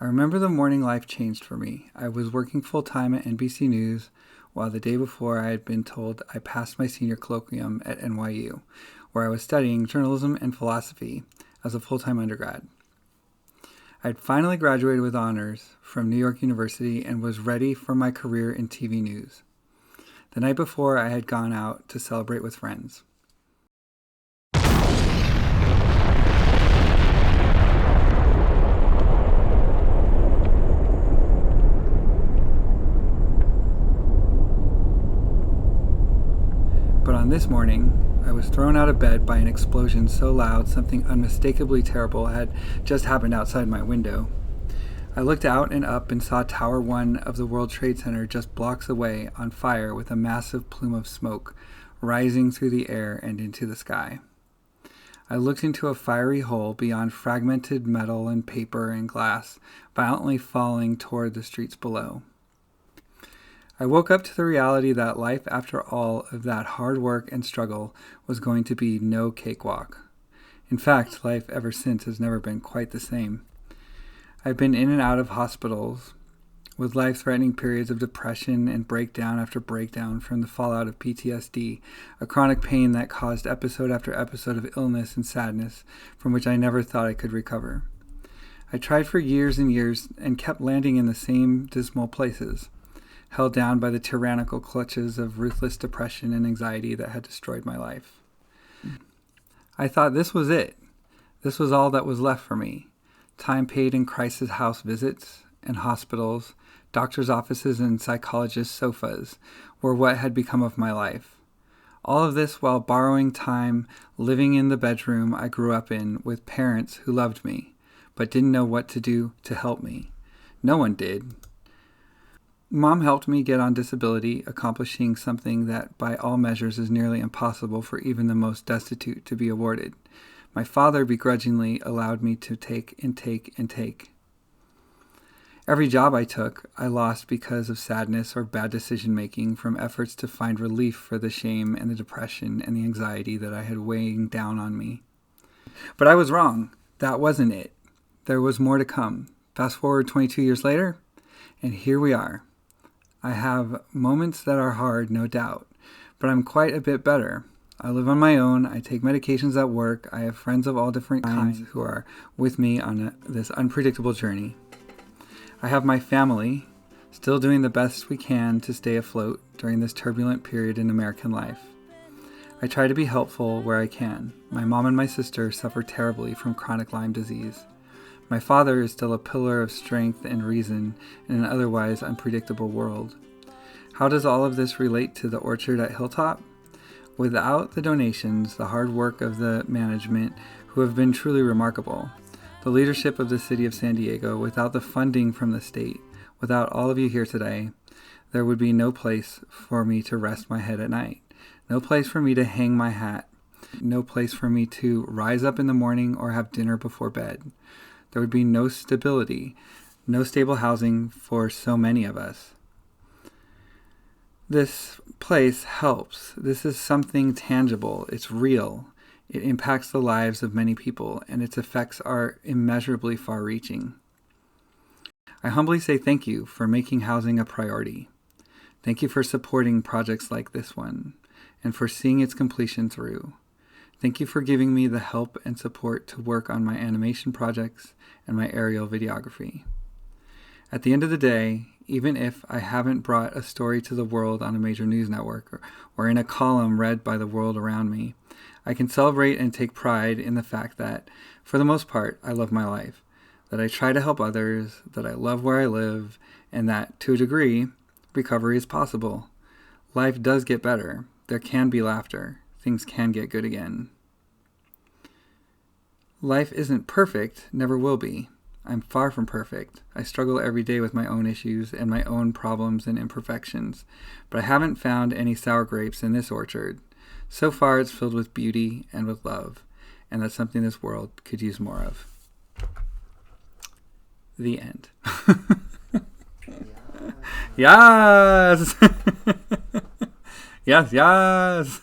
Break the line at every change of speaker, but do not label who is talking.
I remember the morning life changed for me. I was working full-time at NBC News, while the day before I had been told I passed my senior colloquium at NYU, where I was studying journalism and philosophy as a full-time undergrad. I had finally graduated with honors from New York University and was ready for my career in TV news. The night before, I had gone out to celebrate with friends. But on this morning, I was thrown out of bed by an explosion so loud something unmistakably terrible had just happened outside my window. I looked out and up and saw Tower 1 of the World Trade Center just blocks away on fire with a massive plume of smoke rising through the air and into the sky. I looked into a fiery hole beyond fragmented metal and paper and glass, violently falling toward the streets below. I woke up to the reality that life after all of that hard work and struggle was going to be no cakewalk. In fact, life ever since has never been quite the same. I've been in and out of hospitals with life-threatening periods of depression and breakdown after breakdown from the fallout of PTSD, a chronic pain that caused episode after episode of illness and sadness from which I never thought I could recover. I tried for years and years and kept landing in the same dismal places, held down by the tyrannical clutches of ruthless depression and anxiety that had destroyed my life. I thought this was it. This was all that was left for me. Time paid in crisis house visits and hospitals, doctors' offices and psychologists' sofas were what had become of my life. All of this while borrowing time, living in the bedroom I grew up in with parents who loved me, but didn't know what to do to help me. No one did. Mom helped me get on disability, accomplishing something that by all measures is nearly impossible for even the most destitute to be awarded. My father begrudgingly allowed me to take and take and take. Every job I took, I lost because of sadness or bad decision-making from efforts to find relief for the shame and the depression and the anxiety that I had weighing down on me. But I was wrong. That wasn't it. There was more to come. Fast forward 22 years later, and here we are. I have moments that are hard, no doubt, but I'm quite a bit better. I live on my own, I take medications at work, I have friends of all different kinds who are with me on this unpredictable journey. I have my family, still doing the best we can to stay afloat during this turbulent period in American life. I try to be helpful where I can. My mom and my sister suffer terribly from chronic Lyme disease. My father is still a pillar of strength and reason in an otherwise unpredictable world. How does all of this relate to the orchard at Hilltop? Without the donations, the hard work of the management, who have been truly remarkable, the leadership of the city of San Diego, without the funding from the state, without all of you here today, there would be no place for me to rest my head at night, no place for me to hang my hat, no place for me to rise up in the morning or have dinner before bed. There would be no stability, no stable housing for so many of us. This place helps. This is something tangible. It's real. It impacts the lives of many people, and its effects are immeasurably far-reaching. I humbly say thank you for making housing a priority. Thank you for supporting projects like this one, and for seeing its completion through. Thank you for giving me the help and support to work on my animation projects and my aerial videography. At the end of the day, even if I haven't brought a story to the world on a major news network or in a column read by the world around me, I can celebrate and take pride in the fact that, for the most part, I love my life, that I try to help others, that I love where I live, and that, to a degree, recovery is possible. Life does get better. There can be laughter. Things can get good again. Life isn't perfect, never will be. I'm far from perfect. I struggle every day with my own issues and my own problems and imperfections, but I haven't found any sour grapes in this orchard. So far it's filled with beauty and with love, and that's something this world could use more of. The end. Yes! Yes, yes!